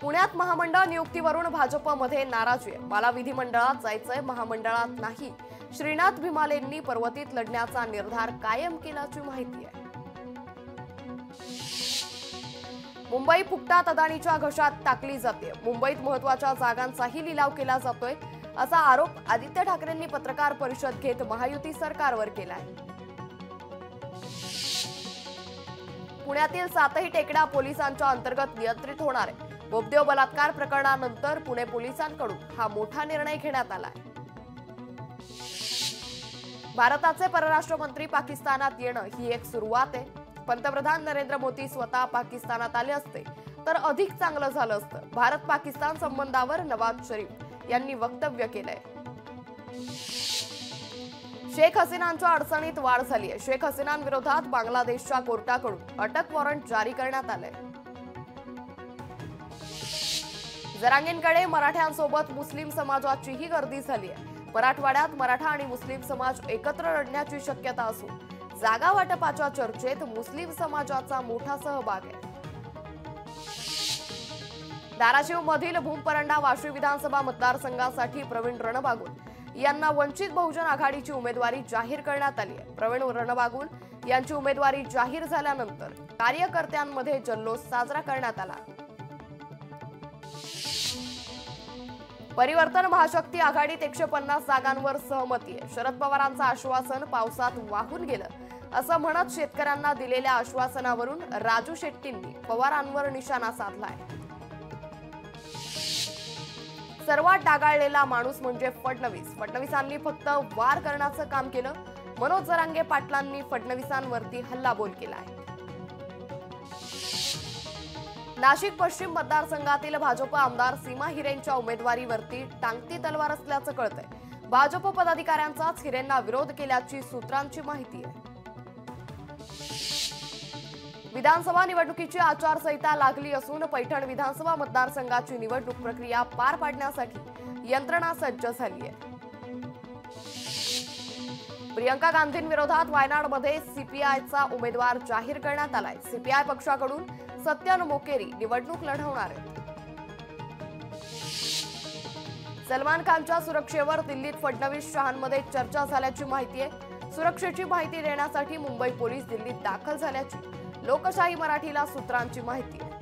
पुण्यात महामंडळ नियुक्तीवरून भाजपमध्ये नाराजी आहे। मला विधिमंडळात जायचंय, महामंडळात नाही। श्रीनाथ भिमालेंनी पर्वतीत लढण्याचा निर्धार कायम केल्याची माहिती आहे। मुंबई फुकटात अदानीच्या घशात टाकली जाते। मुंबईत महत्त्वाच्या जागांचाही लिलाव केला जातोय असा आरोप आदित्य ठाकरेंनी पत्रकार परिषद घेत महायुती सरकारवर केलाय। पुण्यातील 7ही टेकड्या पोलिसांच्या अंतर्गत नियंत्रित होणार आहे। बोबदेव बलात्कार प्रकरणानंतर पुणे पोलिसांकडून हा मोठा निर्णय घेण्यात आलाय। भारताचे परराष्ट्र मंत्री पाकिस्तानात येणं ही एक सुरुवात आहे। पंतप्रधान नरेंद्र मोदी स्वतः पाकिस्तानात आले असते तर अधिक चांगलं झालं असतं। भारत पाकिस्तान संबंधावर नवाज शरीफ यांनी वक्तव्य केलंय। शेख हसीनांच्या अडचणीत वाढ झाली आहे। शेख हसीनांविरोधात बांगलादेशच्या कोर्टाकडून अटक वॉरंट जारी करण्यात आलंय। जरांगेंकडे मराठ्यांसोबत मुस्लिम समाजाचीही गर्दी झाली आहे। मराठवाड्यात मराठा आणि मुस्लिम समाज एकत्र लढण्याची शक्यता असून जागा वाटपाच्या चर्चेत मुस्लिम समाजाचा मोठा सहभाग आहे। धाराशिवमधील भूमपरंडा वाशी विधानसभा मतदारसंघासाठी प्रवीण रणबागुल यांना वंचित बहुजन आघाडीची उमेदवारी जाहीर करण्यात आली आहे। प्रवीण रणबागुल यांची उमेदवारी जाहीर झाल्यानंतर कार्यकर्त्यांमध्ये जल्लोष साजरा करण्यात आला। परिवर्तन महाशक्ती आघाडीत 150 जागांवर सहमती आहे। शरद पवारांचं आश्वासन पावसात वाहून गेलं असं म्हणत शेतकऱ्यांना दिलेल्या आश्वासनावरून राजू शेट्टींनी पवारांवर निशाणा साधलाय। सर्वात डागाळलेला माणूस म्हणजे फडणवीस। फडणवीसांनी फक्त वार करण्याचं काम केलं। मनोज जरांगे पाटलांनी फडणवीसांवरती हल्लाबोल केलाय। नाशिक पश्चिम मतदारसंघातील भाजप आमदार सीमा हिरेंच्या उमेदवारीवरती टांगती तलवार असल्याचं कळतंय। भाजप पदाधिकाऱ्यांचाच हिरेंना विरोध केल्याची सूत्रांची माहिती आहे। विधानसभा निवडणुकीची आचारसंहिता लागली असून पैठण विधानसभा मतदारसंघाची निवडणूक प्रक्रिया पार पाडण्यासाठी यंत्रणा सज्ज झाली आहे। प्रियंका गांधींविरोधात वायनाडमध्ये सीपीआयचा उमेदवार जाहीर करण्यात आलाय। सीपीआय पक्षाकडून सत्यन मोकेरी निवडणूक लढवणार आहेत। सलमान खानच्या सुरक्षेवर दिल्लीत फडणवीस शहांमध्ये चर्चा झाल्याची माहिती आहे। सुरक्षेची माहिती देण्यासाठी मुंबई पोलीस दिल्लीत दाखल झाल्याची लोकशाही मराठीला सूत्रांची माहिती आहे।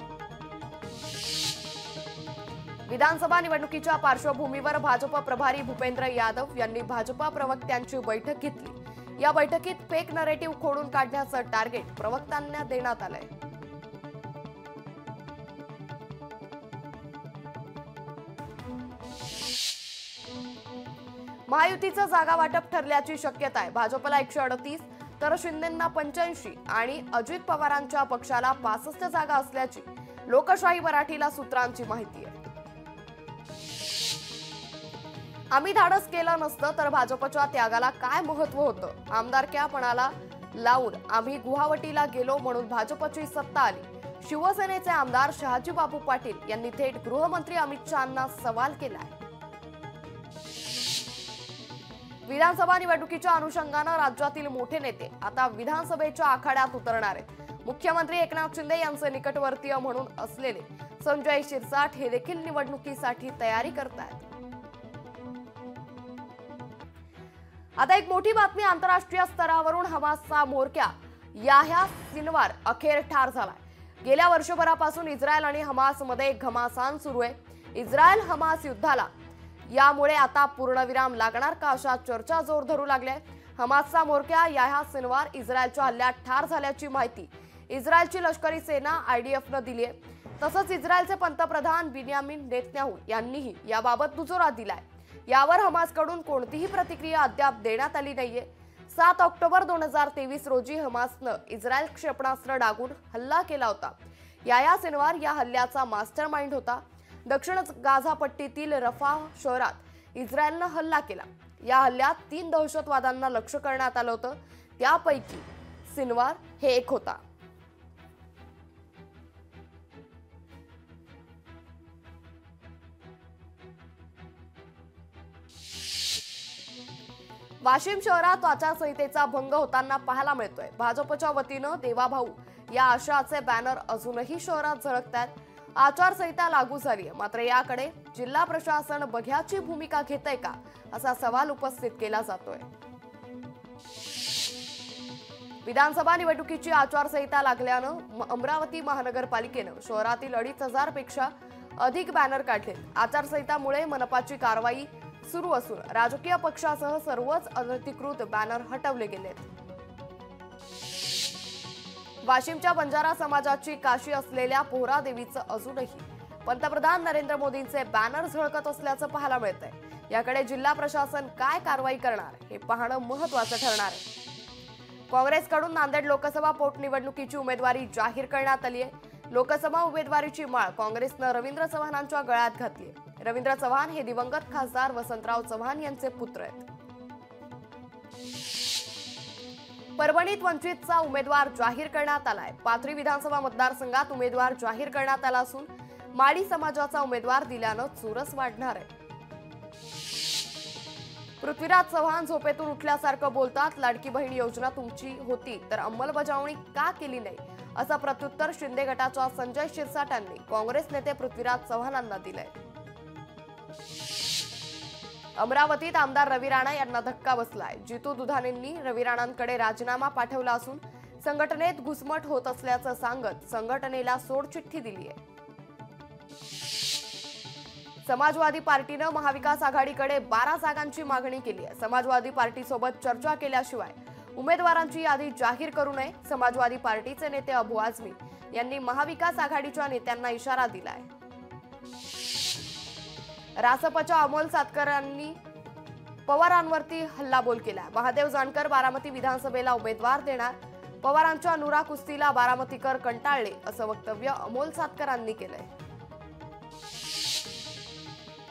विधानसभा निवडणुकीच्या पार्श्वभूमीवर भाजप प्रभारी भूपेंद्र यादव यांनी भाजप प्रवक्त्यांची बैठक घेतली। या बैठकीत फेक नरेटिव्ह खोडून काढण्याचं टार्गेट प्रवक्त्यांना देण्यात आलंय। महायुतीचं जागा वाटप ठरल्याची शक्यता आहे। भाजपला 138 तर शिंदेंना 85 आणि अजित पवारांच्या पक्षाला 65 जागा असल्याची लोकशाही मराठीला सूत्रांची माहिती आहे। आम्ही धाडस केलं नसतं तर भाजपच्या त्यागाला काय महत्त्व होतं। आमदारक्यापणाला लावून आम्ही गुवाहाटीला गेलो म्हणून भाजपची सत्ता आली। शिवसेनेचे आमदार शहाजी बापू पाटील यांनी थेट गृहमंत्री अमित शहांना सवाल केलाय। विधानसभा निवडणुकीच्या अनुषंगानं राज्यातील मोठे नेते आता विधानसभेच्या आखाड्यात उतरणार आहेत। मुख्यमंत्री एकनाथ शिंदे यांचे निकटवर्तीय म्हणून असलेले संजय शिरसाट हे देखील निवडणुकीसाठी तयारी करतायत। आता एक मोठी बातमी आंतरराष्ट्रीय स्तरावरून हमासचा म्होरक्या याह्या सिनवार अखेर ठार झालाय। गेल्या वर्षभरापासून इस्रायल आणि हमासमध्ये घमासान सुरू आहे। इस्रायल हमास युद्धाला यामुळे आता पूर्णविराम लागणार का अशा चर्चा जोर धरू लागल्या। हमासचा म्होरक्या याह्या सिनवार इस्रायलच्या हल्ल्यात ठार झाल्याची माहिती इस्रायलची लष्करी सेना आयडीएफनं दिली आहे। तसंच इस्रायलचे पंतप्रधान बिन्यामिन नेतन्याहू यांनीही याबाबत दुजोरा दिलाय। यावर हमासकडून कोणतीही प्रतिक्रिया अद्याप देण्यात आली नाहीये। 7 ऑक्टोबर 2023 रोजी हमासनं इस्रायल क्षेपणास्त्र डागून हल्ला केला होता। याह्या सिनवार या हल्ल्याचा मास्टरमाइंड होता। दक्षिण गाझा पट्टीतील रफाह शहरात इस्रायलनं हल्ला केला। या हल्ल्यात 3 दहशतवाद्यांना लक्ष्य करण्यात आलं होतं। त्यापैकी सिनवार हे एक होता। वाशिम शहरात आचारसंहितेचा भंग होताना पाहायला मिळतोय। भाजपच्या वतीनं देवाभाऊ या आशयाचे बॅनर अजूनही शहरात झळकतात। आचारसंहिता लागू झाली आहे, मात्र याकडे जिल्हा प्रशासन बघ्याची भूमिका घेतंय का असा सवाल उपस्थित केला जातोय। विधानसभा निवडणुकीची आचारसंहिता लागल्यानं अमरावती महानगरपालिकेनं शहरातील 2,500 पेक्षा अधिक बॅनर काढले। आचारसंहितामुळे मनपाची कारवाई सुरू असून राजकीय पक्षासह सर्वच अनधिकृत बॅनर हटवले गेलेत। वाशिमच्या बंजारा समाजाची काशी असलेल्या पोहरा देवीचं अजूनही पंतप्रधान नरेंद्र मोदींचे बॅनर झळकत असल्याचं पाहायला मिळतंय। याकडे जिल्हा प्रशासन काय कारवाई करणार हे पाहणं महत्त्वाचं ठरणार आहे। काँग्रेसकडून नांदेड लोकसभा पोटनिवडणुकीची उमेदवारी जाहीर करण्यात आली आहे। लोकसभा उमेदवारीची माळ काँग्रेसनं रवींद्र चव्हाणांच्या गळ्यात घातली आहे। रवींद्र चव्हाण हे दिवंगत खासदार वसंतराव चव्हाण यांचे पुत्र आहेत। परभणीत वंचितचा उमेदवार जाहीर करण्यात आलाय। पाथरी विधानसभा मतदारसंघात उमेदवार जाहीर करण्यात आला असून माळी समाजाचा उमेदवार दिल्यानं चुरस वाढणार आहे। पृथ्वीराज चव्हाण झोपेतून उठल्यासारखं बोलतात। लाडकी बहीण योजना तुमची होती तर अंमलबजावणी का केली नाही असं प्रत्युत्तर शिंदे गटाच्या संजय शिरसाट यांनी काँग्रेस नेते पृथ्वीराज चव्हाणांना दिलंय। अमरावतीत आमदार रवी राणा यांना धक्का बसलाय। जितू दुधाणेंनी रवी राणांकडे राजीनामा पाठवला असून संघटनेत घुसमट होत असल्याचं सांगत संघटनेला सोडचिठ्ठी दिली आहे। समाजवादी पार्टीनं महाविकास आघाडीकडे 12 जागांची मागणी केली आहे। समाजवादी पार्टीसोबत चर्चा केल्याशिवाय उमेदवारांची यादी जाहीर करू नये समाजवादी पार्टीचे नेते अबू आझमी यांनी महाविकास आघाडीच्या नेत्यांना इशारा दिलाय। रासपच्या अमोल सातकरांनी पवारांवरती हल्लाबोल केला। महादेव जानकर बारामती विधानसभेला उमेदवार देणार, पवारांच्या नुरा कुस्तीला बारामतीकर कंटाळले असं वक्तव्य अमोल सातकरांनी केलंय।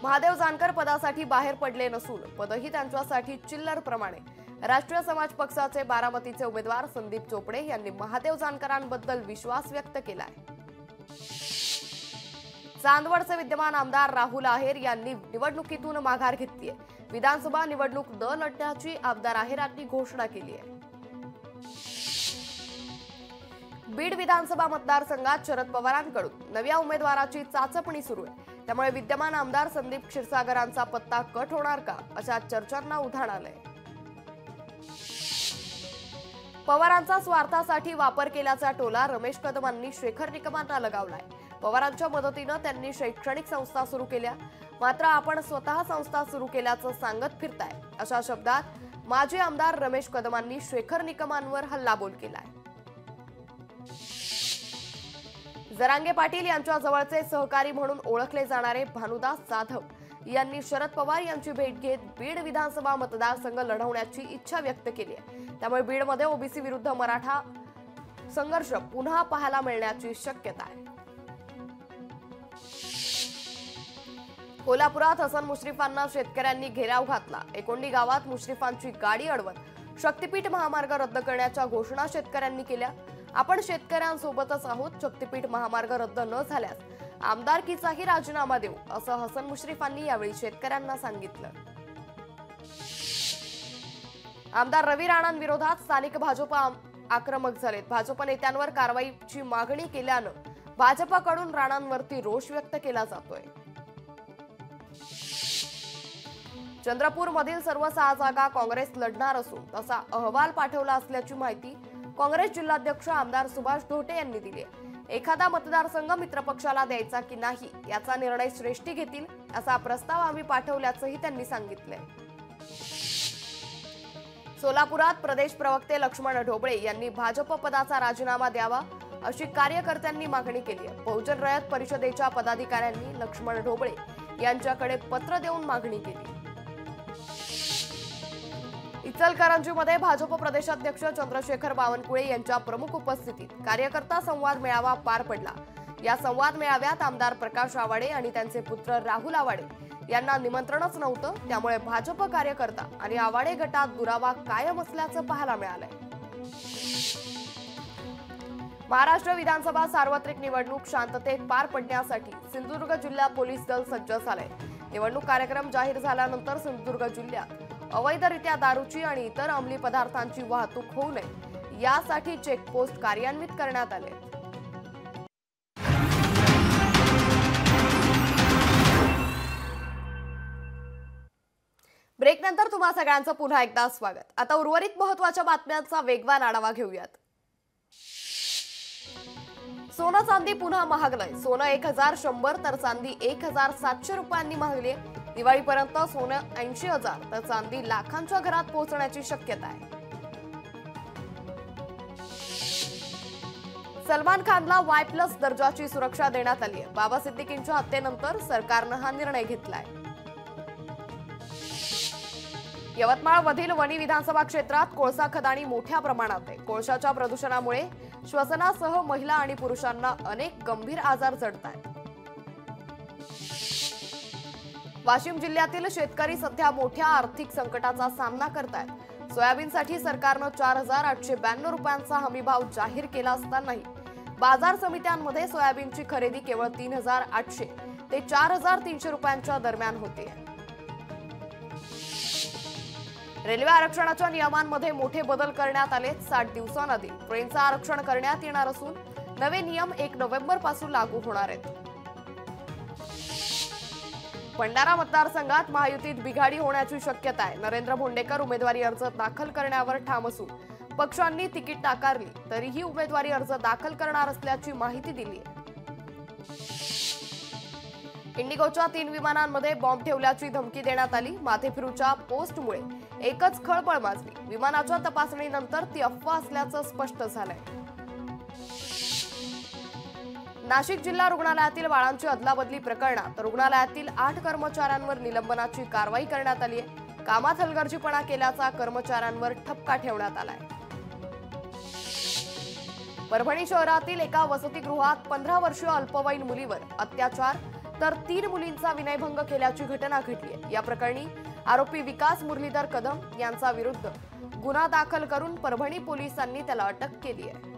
महादेव जानकर पदासाठी बाहेर पडले नसून पदही त्यांच्यासाठी चिल्लर प्रमाणे। राष्ट्रीय समाज पक्षाचे बारामतीचे उमेदवार संदीप चोपडे यांनी महादेव जानकरांबद्दल विश्वास व्यक्त केलाय। चांदवडचे विद्यमान आमदार राहुल आहेर यांनी निवडणुकीतून माघार घेतली आहे। विधानसभा निवडणूक न लढण्याची आमदार आहेरांनी घोषणा केली आहे। बीड विधानसभा मतदारसंघात शरद पवारांकडून नव्या उमेदवाराची चाचपणी सुरू आहे। त्यामुळे विद्यमान आमदार संदीप क्षीरसागरांचा पत्ता कट होणार का अशा चर्चांना उधाण आलंय। पवारांचा स्वार्थासाठी वापर केल्याचा टोला रमेश कदमांनी शेखर निकमांना लगावलाय। पवारांच्या मदतीनं त्यांनी शैक्षणिक संस्था सुरू केल्या, मात्र आपण स्वतः संस्था सुरू केल्याचं सांगत फिरताय अशा शब्दात माजी आमदार रमेश कदमांनी शेखर निकमांवर हल्लाबोल केलाय। जरांगे पाटील यांच्या जवळचे सहकारी म्हणून ओळखले जाणारे भानुदास जाधव यांनी शरद पवार यांची भेट घेत बीड विधानसभा मतदारसंघ लढवण्याची इच्छा व्यक्त केली आहे। त्यामुळे बीडमध्ये ओबीसी विरुद्ध मराठा संघर्ष पुन्हा पाहायला मिळण्याची शक्यता आहे। कोल्हापुरात हसन मुश्रीफांना शेतकऱ्यांनी घेराव घातला। एकोंडी गावात मुश्रीफांची गाडी अडवत शक्तीपीठ महामार्ग रद्द करण्याच्या घोषणा शेतकऱ्यांनी केल्या। आपण शेतकऱ्यांसोबतच आहोत, शक्तीपीठ महामार्ग रद्द न झाल्यास आमदारकीचाही राजीनामा देऊ असं हसन मुश्रीफांनी यावेळी शेतकऱ्यांना सांगितलं। आमदार रवी राणांविरोधात स्थानिक भाजप आक्रमक झालेत। भाजप नेत्यांवर कारवाईची मागणी केल्यानं भाजपकडून राणांवरती रोष व्यक्त केला जातोय। चंद्रपूरमधील सर्व 6 जागा काँग्रेस लढणार असून तसा अहवाल पाठवला असल्याची माहिती काँग्रेस जिल्हाध्यक्ष आमदार सुभाष धोटे यांनी दिली आहे। एखादा मतदारसंघ मित्रपक्षाला द्यायचा की नाही याचा निर्णय श्रेष्ठी घेतील असा प्रस्ताव आम्ही पाठवल्याचंही त्यांनी सांगितलंय। सोलापुरात प्रदेश प्रवक्ते लक्ष्मण ढोबळे यांनी भाजप पदाचा राजीनामा द्यावा अशी कार्यकर्त्यांनी मागणी केली आहे। बहुजन रयत परिषदेच्या पदाधिकाऱ्यांनी लक्ष्मण ढोबळे यांच्याकडे पत्र देऊन मागणी केली। इचलकरंजीमध्ये भाजप प्रदेशाध्यक्ष चंद्रशेखर बावनकुळे यांच्या प्रमुख उपस्थितीत कार्यकर्ता संवाद मेळावा पार पडला। या संवाद मेळाव्यात आमदार प्रकाश आवाडे आणि त्यांचे पुत्र राहुल आवाडे यांना निमंत्रणच नव्हतं। त्यामुळे भाजप कार्यकर्ता आणि आवाडे गटात दुरावा कायम असल्याचं पाहायला मिळालंय। महाराष्ट्र विधानसभा सार्वत्रिक निवडणूक शांततेत पार पडण्यासाठी सिंधुदुर्ग जिल्हा पोलीस दल सज्ज झालंय। निवडणूक कार्यक्रम जाहीर झाल्यानंतर सिंधुदुर्ग जिल्ह्यात अवैधरित्या दारूची आणि इतर अंमली पदार्थांची वाहतूक होऊ नये यासाठी चेकपोस्ट कार्यान्वित करण्यात आले। तुम्हा सगळ्यांचं पुन्हा एकदा स्वागत। आता उर्वरित महत्त्वाच्या बातम्यांचा वेगवान आढावा घेऊयात। सोनं चांदी पुन्हा महागलंय। सोनं 1100 तर चांदी 1700 रुपयांनी महागली आहे। दिवाळीपर्यंत सोनं 80,000 तर चांदी लाखांच्या घरात पोहोचण्याची शक्यता आहे। सलमान खानला Y+ दर्जाची सुरक्षा देण्यात आली आहे। बाबा सिद्दीकींच्या हत्येनंतर सरकारनं हा निर्णय घेतलाय। यवतमाळमधील वणी विधानसभा क्षेत्रात कोळसा खदानी मोठ्या प्रमाणात आहे। कोळशाच्या प्रदूषणामुळे श्वसनासह महिला आणि पुरुषांना अनेक गंभीर आजार जडतायत। वाशिम जिल्ह्यातील शेतकरी सध्या मोठ्या आर्थिक संकटाचा सामना करतायत। सोयाबीनसाठी सरकारनं 4,892 रुपयांचा हमीभाव जाहीर केला असतानाही बाजार समित्यांमध्ये सोयाबीनची खरेदी केवळ 3,800 ते 4,300 रुपयांच्या दरम्यान होते। रेल्वे आरक्षणाच्या नियमांमध्ये मोठे बदल करण्यात आले। 60 दिवसांआधी ट्रेनचं आरक्षण करण्यात येणार असून नवे नियम 1 नोव्हेंबर पासून लागू होणार आहेत। भंडारा मतदारसंघात महायुतीत बिघाडी होण्याची शक्यता आहे। नरेंद्र भोंडेकर उमेदवारी अर्ज दाखल करण्यावर ठाम असून पक्षांनी तिकीट नाकारली तरीही उमेदवारी अर्ज दाखल करणार असल्याची माहिती दिली आहे। इंडिगोच्या 3 विमानांमध्ये बॉम्ब ठेवल्याची धमकी देण्यात आली। माथेफिरूच्या पोस्टमुळे एकच खळबळ माजली। विमानाच्या तपासणीनंतर ती अफवा असल्याचं स्पष्ट झालंय। नाशिक जिल्हा रुग्णालयातील बाळांची अदलाबदली प्रकरणात रुग्णालयातील 8 कर्मचाऱ्यांवर निलंबनाची कारवाई करण्यात आली आहे। कामात हलगर्जीपणा केल्याचा कर्मचाऱ्यांवर ठपका ठेवण्यात आलाय। परभणी शहरातील एका वसतिगृहात 15 वर्षीय अल्पवयीन मुलीवर अत्याचार तर 3 मुलींचा विनयभंग केल्याची घटना घडली आहे। या प्रकरणी आरोपी विकास मुरलीधर कदम यांचा विरुद्ध गुन्हा दाखल करून परभणी पोलिसांनी त्याला अटक केली आहे।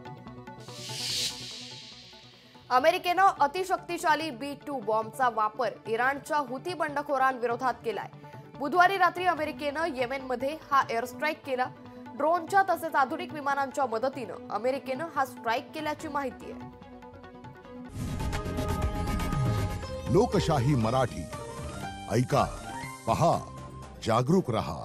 अमेरिकेनं अतिशक्तिशाली B-2 बॉम्बचा वापर इराणच्या हुती बंडखोरांविरोधात केलाय। बुधवारी रात्री अमेरिकेनं येमेनमध्ये हा एअर स्ट्राईक केला। ड्रोनच्या तसेच आधुनिक विमानांच्या मदतीनं अमेरिकेनं हा स्ट्राईक केल्याची माहिती आहे। लोकशाही मराठी ऐका, पहा, जागरूक रहा।